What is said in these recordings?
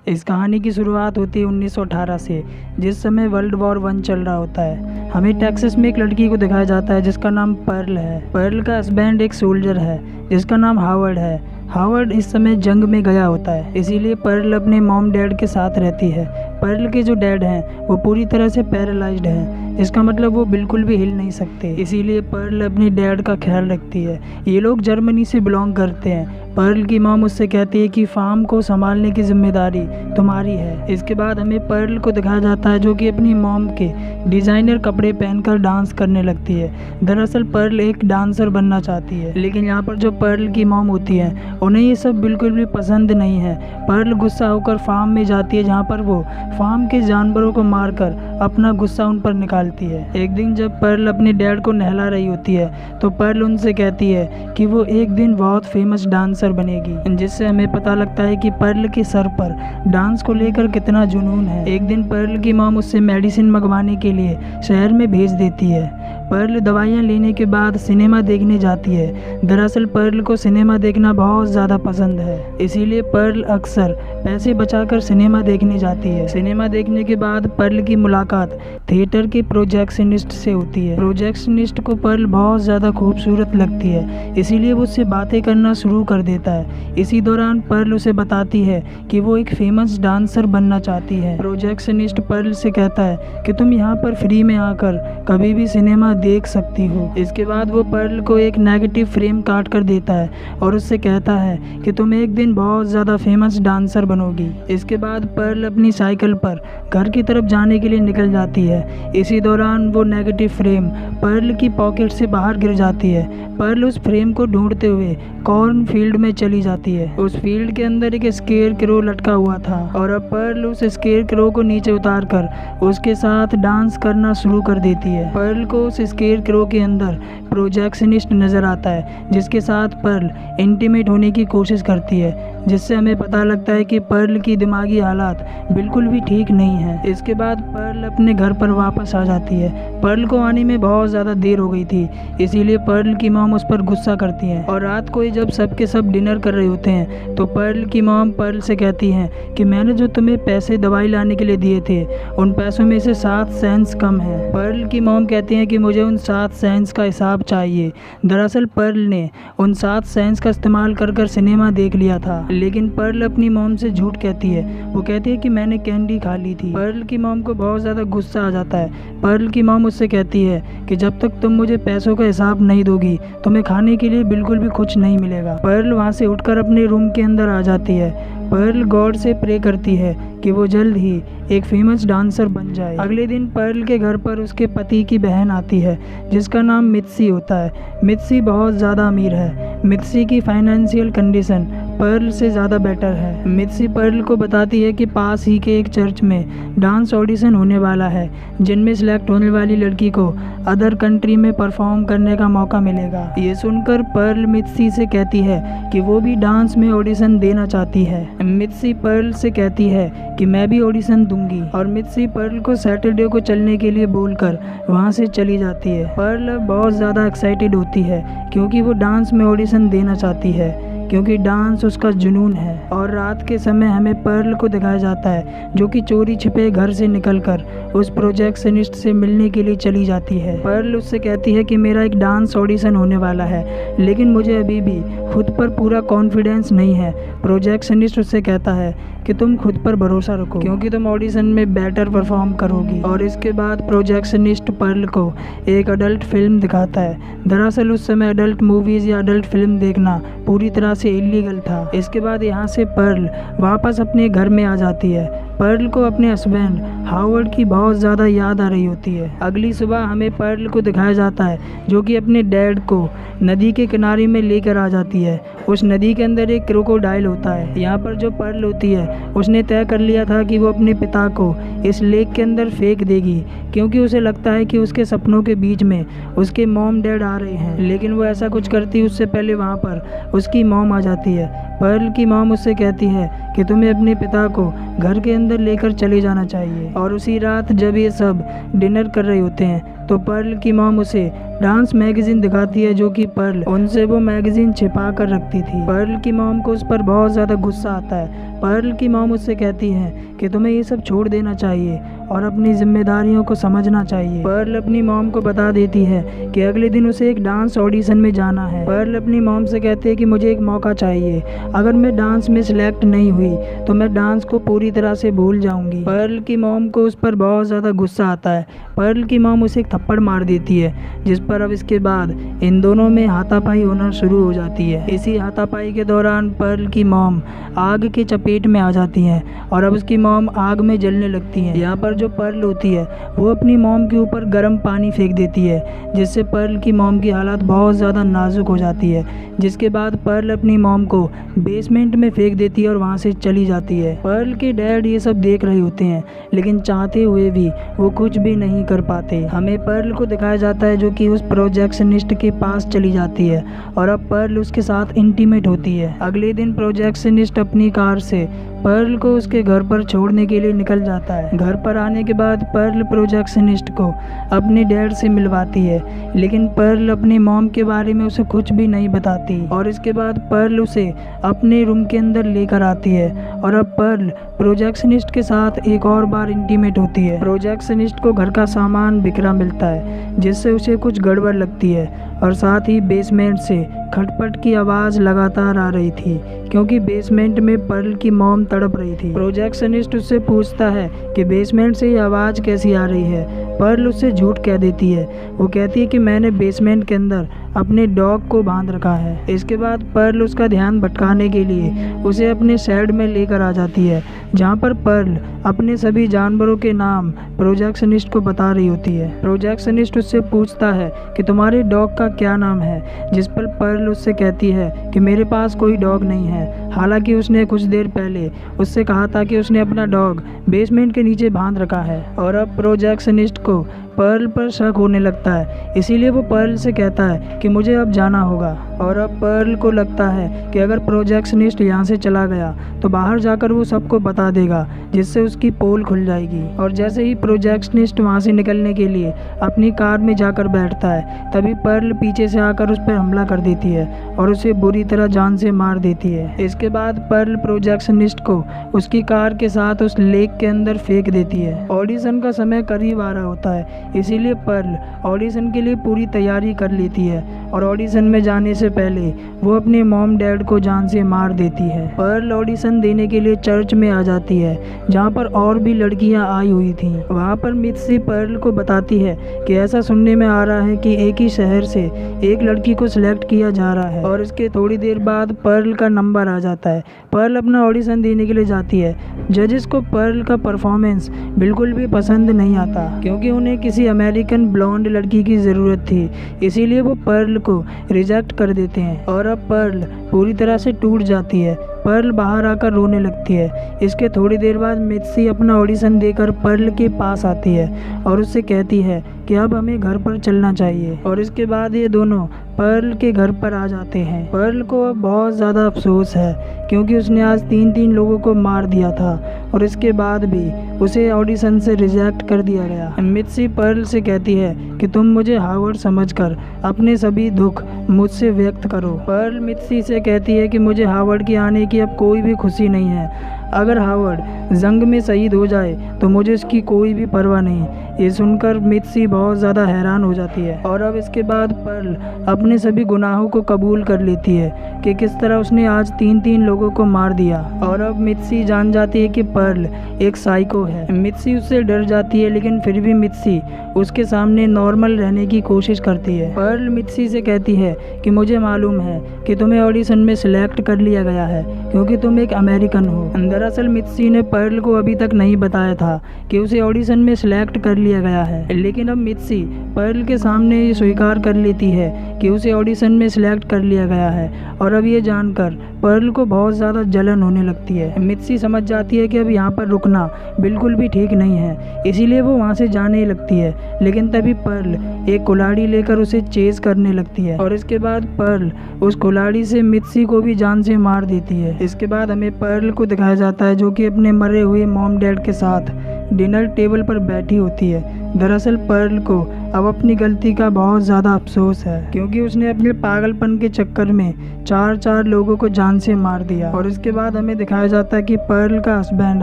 इस कहानी की शुरुआत होती है 1918 से, जिस समय वर्ल्ड वॉर 1 चल रहा होता है। हमें टेक्सास में एक लड़की को दिखाया जाता है जिसका नाम पर्ल है। पर्ल का हस्बैंड एक सोल्जर है जिसका नाम हावर्ड है। हावर्ड इस समय जंग में गया होता है, इसीलिए पर्ल अपने मॉम डैड के साथ रहती है। पर्ल के जो डैड हैं वो पूरी तरह से पैरालाइज्ड हैं, इसका मतलब वो बिल्कुल भी हिल नहीं सकते, इसीलिए पर्ल अपने डैड का ख्याल रखती है। ये लोग जर्मनी से बिलोंग करते हैं। पर्ल की मॉम उससे कहती है कि फार्म को संभालने की जिम्मेदारी तुम्हारी है। इसके बाद हमें पर्ल को दिखाया जाता है जो कि अपनी मॉम के डिज़ाइनर कपड़े पहनकर डांस करने लगती है। दरअसल पर्ल एक डांसर बनना चाहती है, लेकिन यहाँ पर जो पर्ल की मॉम होती है उन्हें ये सब बिल्कुल भी पसंद नहीं है। पर्ल गुस्सा होकर फार्म में जाती है जहाँ पर वो फार्म के जानवरों को मारकर अपना गुस्सा उन पर निकालती है। एक दिन जब पर्ल अपने डैड को नहला रही होती है तो पर्ल उनसे कहती है कि वो एक दिन बहुत फेमस डांसर बनेगी, जिससे हमें पता लगता है कि पर्ल के सर पर डांस को लेकर कितना जुनून है। एक दिन पर्ल की मॉम उससे मेडिसिन मंगवाने के लिए शहर में भेज देती है। पर्ल दवाइयाँ लेने के बाद सिनेमा देखने जाती है। दरअसल पर्ल को सिनेमा देखना बहुत ज़्यादा पसंद है, इसीलिए पर्ल अक्सर पैसे बचाकर सिनेमा देखने जाती है। सिनेमा देखने के बाद पर्ल की मुलाकात थिएटर के प्रोजेक्शनिस्ट से होती है। प्रोजेक्शनिस्ट को पर्ल बहुत ज़्यादा खूबसूरत लगती है, इसीलिए वो उससे बातें करना शुरू कर देता है। इसी दौरान पर्ल उसे बताती है कि वो एक फेमस डांसर बनना चाहती है। प्रोजेक्शनिस्ट पर्ल से कहता है कि तुम यहाँ पर फ्री में आकर कभी भी सिनेमा देख सकती हो। इसके बाद वो पर्ल को एक नेगेटिव फ्रेम काट कर देता है और उससे कहता है कि तुम एक दिन बहुत ज़्यादा फेमस डांसर बनोगी। इसके बाद पर्ल अपनी साइकिल पर घर की तरफ जाने के लिए निकल जाती है। इसी दौरान वो नेगेटिव फ्रेम पर्ल की पॉकेट से बाहर गिर जाती है। पर्ल उस फ्रेम को ढूंढते हुए कॉर्न फील्ड में चली जाती है। उस फील्ड के अंदर एक स्केयर क्रो लटका हुआ था और अब पर्ल उस स्केयर क्रो को नीचे उतार कर उसके साथ डांस करना शुरू कर देती है। पर्ल को उस स्केयर क्रो के अंदर प्रोजेक्शनिस्ट नजर आता है जिसके साथ पर्ल इंटीमेट होने की कोशिश करती है, जिससे हमें पता लगता है कि पर्ल की दिमागी हालात बिल्कुल भी ठीक नहीं है। इसके बाद पर्ल अपने घर पर वापस आ जाती है। पर्ल को आने में बहुत ज़्यादा देर हो गई थी, इसीलिए पर्ल की मॉम उस पर गुस्सा करती है और रात को ही जब सब के सब डिनर कर रहे होते हैं तो पर्ल की मॉम पर्ल से कहती है कि मैंने जो तुम्हें पैसे दवाई लाने के लिए दिए थे उन पैसों में से 7 सेंट्स कम है। पर्ल की मॉम कहती है कि मुझे उन 7 सेंट्स का हिसाब चाहिए। दरअसल पर्ल ने उन 7 सेंट्स का इस्तेमाल कर सिनेमा देख लिया था, लेकिन पर्ल अपनी मॉम से झूठ कहती है। वो कहती है कि मैंने कैंडी खा ली थी। पर्ल की मॉम को बहुत ज़्यादा गुस्सा आ जाता है। पर्ल की मॉम उससे कहती है कि जब तक तुम मुझे पैसों का हिसाब नहीं दोगी तुम्हें खाने के लिए बिल्कुल भी कुछ नहीं मिलेगा। पर्ल वहाँ से उठकर अपने रूम के अंदर आ जाती है। पर्ल गॉड से प्रे करती है कि वो जल्द ही एक फेमस डांसर बन जाए। अगले दिन पर्ल के घर पर उसके पति की बहन आती है जिसका नाम मित्सी होता है। मित्सी बहुत ज़्यादा अमीर है। मित्सी की फाइनेंशियल कंडीशन पर्ल से ज़्यादा बेटर है। मित्सी पर्ल को बताती है कि पास ही के एक चर्च में डांस ऑडिशन होने वाला है जिनमें सिलेक्ट होने वाली लड़की को अदर कंट्री में परफॉर्म करने का मौका मिलेगा। ये सुनकर पर्ल मित्सी से कहती है कि वो भी डांस में ऑडिशन देना चाहती है। मित्सी पर्ल से कहती है कि मैं भी ऑडिशन दूंगी और मित्सी पर्ल को सैटरडे को चलने के लिए बोलकर वहाँ से चली जाती है। पर्ल बहुत ज़्यादा एक्साइटेड होती है क्योंकि वो डांस में ऑडिशन देना चाहती है, क्योंकि डांस उसका जुनून है। और रात के समय हमें पर्ल को दिखाया जाता है जो कि चोरी छिपे घर से निकलकर उस प्रोजेक्शनिस्ट से मिलने के लिए चली जाती है। पर्ल उससे कहती है कि मेरा एक डांस ऑडिशन होने वाला है, लेकिन मुझे अभी भी खुद पर पूरा कॉन्फिडेंस नहीं है। प्रोजेक्शनिस्ट उससे कहता है कि तुम खुद पर भरोसा रखो क्योंकि तुम ऑडिशन में बेटर परफॉर्म करोगी। और इसके बाद प्रोजेक्शनिस्ट पर्ल को एक अडल्ट फिल्म दिखाता है। दरअसल उस समय अडल्ट मूवीज़ या अडल्ट फिल्म देखना पूरी तरह से इलीगल था। इसके बाद यहाँ से पर्ल वापस अपने घर में आ जाती है। पर्ल को अपने हस्बैंड हावर्ड की बहुत ज़्यादा याद आ रही होती है। अगली सुबह हमें पर्ल को दिखाया जाता है जो कि अपने डैड को नदी के किनारे में लेकर आ जाती है। उस नदी के अंदर एक क्रोकोडाइल होता है। यहाँ पर जो पर्ल होती है उसने तय कर लिया था कि वो अपने पिता को इस लेक के अंदर फेंक देगी क्योंकि उसे लगता है कि उसके सपनों के बीच में उसके मॉम डैड आ रहे हैं। लेकिन वो ऐसा कुछ करती उससे पहले वहाँ पर उसकी मॉम आ जाती है। पर्ल की मॉम उससे कहती है कि तुम्हें अपने पिता को घर के अंदर लेकर चले जाना चाहिए। और उसी रात जब ये सब डिनर कर रहे होते हैं तो पर्ल की मॉम उसे डांस मैगजीन दिखाती है, जो कि पर्ल उनसे वो मैगजीन छिपा कर रखती थी। पर्ल की मॉम को उस पर बहुत ज़्यादा गुस्सा आता है। पर्ल की मॉम उससे कहती है कि तुम्हें ये सब छोड़ देना चाहिए और अपनी जिम्मेदारियों को समझना चाहिए। पर्ल अपनी मॉम को बता देती है कि अगले दिन उसे एक डांस ऑडिशन में जाना है। पर्ल अपनी मॉम से कहती है कि मुझे एक मौका चाहिए, अगर मैं डांस में सिलेक्ट नहीं हुई तो मैं डांस को पूरी तरह से भूल जाऊंगी। पर्ल की मॉम को उस पर बहुत ज़्यादा गुस्सा आता है। पर्ल की मॉम उसे एक थप्पड़ मार देती है, जिस पर अब इसके बाद इन दोनों में हाथापाई होना शुरू हो जाती है। इसी हाथापाई के दौरान पर्ल की मॉम आग के चपेट में आ जाती है और अब उसकी मॉम आग में जलने लगती है। यहाँ पर जो पर्ल होती है वो अपनी मॉम के ऊपर गर्म पानी फेंक देती है, जिससे पर्ल की मॉम की हालत बहुत ज़्यादा नाजुक हो जाती है। जिसके बाद पर्ल अपनी मॉम को बेसमेंट में फेंक देती है और वहाँ से चली जाती है। पर्ल के डैड ये सब देख रहे होते हैं, लेकिन चाहते हुए भी वो कुछ भी नहीं कर पाते। हमें पर्ल को दिखाया जाता है जो कि उस प्रोजेक्शनिस्ट के पास चली जाती है और अब पर्ल उसके साथ इंटीमेट होती है। अगले दिन प्रोजेक्शनिस्ट अपनी कार से पर्ल को उसके घर पर छोड़ने के लिए निकल जाता है। घर पर आने के बाद पर्ल प्रोजेक्शनिस्ट को अपने डैड से मिलवाती है, लेकिन पर्ल अपनी मॉम के बारे में उसे कुछ भी नहीं बताती। और इसके बाद पर्ल उसे अपने रूम के अंदर लेकर आती है और अब पर्ल प्रोजेक्शनिस्ट के साथ एक और बार इंटीमेट होती है। प्रोजेक्शनिस्ट को घर का सामान बिखरा मिलता है, जिससे उसे कुछ गड़बड़ लगती है और साथ ही बेसमेंट से खटपट की आवाज़ लगातार आ रही थी, क्योंकि बेसमेंट में पर्ल की मॉम तड़प रही थी। प्रोजेक्शनिस्ट उससे पूछता है कि बेसमेंट से ये आवाज़ कैसी आ रही है। पर्ल उससे झूठ कह देती है। वो कहती है कि मैंने बेसमेंट के अंदर अपने डॉग को बांध रखा है। इसके बाद पर्ल उसका ध्यान भटकाने के लिए उसे अपने शेड में लेकर आ जाती है, जहाँ पर पर्ल अपने सभी जानवरों के नाम प्रोजेक्शनिस्ट को बता रही होती है। प्रोजेक्शनिस्ट उससे पूछता है कि तुम्हारे डॉग का क्या नाम है, जिस पर पर्ल उससे कहती है कि मेरे पास कोई डॉग नहीं है। हालांकि उसने कुछ देर पहले उससे कहा था कि उसने अपना डॉग बेसमेंट के नीचे बांध रखा है। और अब प्रोजेक्शनिस्ट को पर्ल पर शक होने लगता है, इसीलिए वो पर्ल से कहता है कि मुझे अब जाना होगा। और अब पर्ल को लगता है कि अगर प्रोजेक्शनिस्ट यहाँ से चला गया तो बाहर जाकर वो सबको बता देगा, जिससे उसकी पोल खुल जाएगी। और जैसे ही प्रोजेक्शनिस्ट वहाँ से निकलने के लिए अपनी कार में जाकर बैठता है, तभी पर्ल पीछे से आकर उस पर हमला कर देती है और उसे बुरी तरह जान से मार देती है। इसके बाद पर्ल प्रोजेक्शनिस्ट को उसकी कार के साथ उस लेक के अंदर फेंक देती है। ऑडिशन का समय करीब आ रहा होता है, इसीलिए पर्ल ऑडिशन के लिए पूरी तैयारी कर लेती है और ऑडिशन में जाने से पहले वो अपने मॉम डैड को जान से मार देती है। पर्ल ऑडिशन देने के लिए चर्च में आ जाती है, जहाँ पर और भी लड़कियाँ आई हुई थीं। वहाँ पर मित्सी पर्ल को बताती है कि ऐसा सुनने में आ रहा है कि एक ही शहर से एक लड़की को सिलेक्ट किया जा रहा है। और इसके थोड़ी देर बाद पर्ल का नंबर आ जाता है। पर्ल अपना ऑडिशन देने के लिए जाती है। जजेस को पर्ल का परफॉर्मेंस बिल्कुल भी पसंद नहीं आता, क्योंकि उन्हें किसी अमेरिकन ब्लॉन्ड लड़की की ज़रूरत थी, इसीलिए वो पर्ल को रिजेक्ट कर देते हैं। और अब पर्ल पूरी तरह से टूट जाती है। पर्ल बाहर आकर रोने लगती है। इसके थोड़ी देर बाद मित्सी अपना ऑडिशन देकर पर्ल के पास आती है और उससे कहती है कि अब हमें घर पर चलना चाहिए। और इसके बाद ये दोनों पर्ल के घर पर आ जाते हैं। पर्ल को अब बहुत ज़्यादा अफसोस है, क्योंकि उसने आज 3 लोगों को मार दिया था और इसके बाद भी उसे ऑडिशन से रिजेक्ट कर दिया गया। मित्सी पर्ल से कहती है कि तुम मुझे हावर्ड समझकर अपने सभी दुख मुझसे व्यक्त करो। पर्ल मित्सी से कहती है कि मुझे हावर्ड के आने की अब कोई भी खुशी नहीं है। अगर हावर्ड जंग में शहीद हो जाए तो मुझे इसकी कोई भी परवाह नहीं। ये सुनकर मित्सी बहुत ज़्यादा हैरान हो जाती है। और अब इसके बाद पर्ल अपने सभी गुनाहों को कबूल कर लेती है कि किस तरह उसने आज 3 लोगों को मार दिया। और अब मित्सी जान जाती है कि पर्ल एक साइको है। मित्सी उससे डर जाती है, लेकिन फिर भी मित्सी उसके सामने नॉर्मल रहने की कोशिश करती है। पर्ल मित्सी से कहती है कि मुझे मालूम है कि तुम्हें ऑडिशन में सिलेक्ट कर लिया गया है, क्योंकि तुम एक अमेरिकन हो। दरअसल मित्सी ने पर्ल को अभी तक नहीं बताया था कि उसे ऑडिशन में सिलेक्ट कर लिया गया है, लेकिन अब मित्सी पर्ल के सामने ये स्वीकार कर लेती है कि उसे ऑडिशन में सिलेक्ट कर लिया गया है। और अब ये जानकर पर्ल को बहुत ज़्यादा जलन होने लगती है। मित्सी समझ जाती है कि अब यहाँ पर रुकना बिल्कुल बिल्कुल भी ठीक नहीं है, इसीलिए वो वहाँ से जाने लगती है। लेकिन तभी पर्ल एक कुल्हाड़ी लेकर उसे चेज करने लगती है और इसके बाद पर्ल उस कुल्हाड़ी से मित्सी को भी जान से मार देती है। इसके बाद हमें पर्ल को दिखाया जाता है जो कि अपने मरे हुए मॉम डैड के साथ डिनर टेबल पर बैठी होती है। दरअसल पर्ल को अब अपनी गलती का बहुत ज़्यादा अफसोस है, क्योंकि उसने अपने पागलपन के चक्कर में चार लोगों को जान से मार दिया। और इसके बाद हमें दिखाया जाता है कि पर्ल का हस्बैंड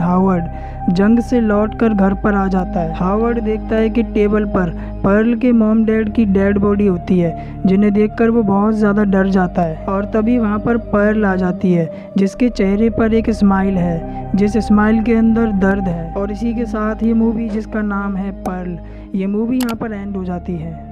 हावर्ड जंग से लौटकर घर पर आ जाता है। हावर्ड देखता है कि टेबल पर पर्ल के मॉम डैड की डेड बॉडी होती है, जिन्हें देखकर वो बहुत ज़्यादा डर जाता है। और तभी वहाँ पर पर्ल आ जाती है, जिसके चेहरे पर एक स्माइल है, जिस स्माइल के अंदर दर्द है। और इसी के साथ ये मूवी, जिसका नाम है पर्ल, ये मूवी यहाँ पर एंड हो जाती है।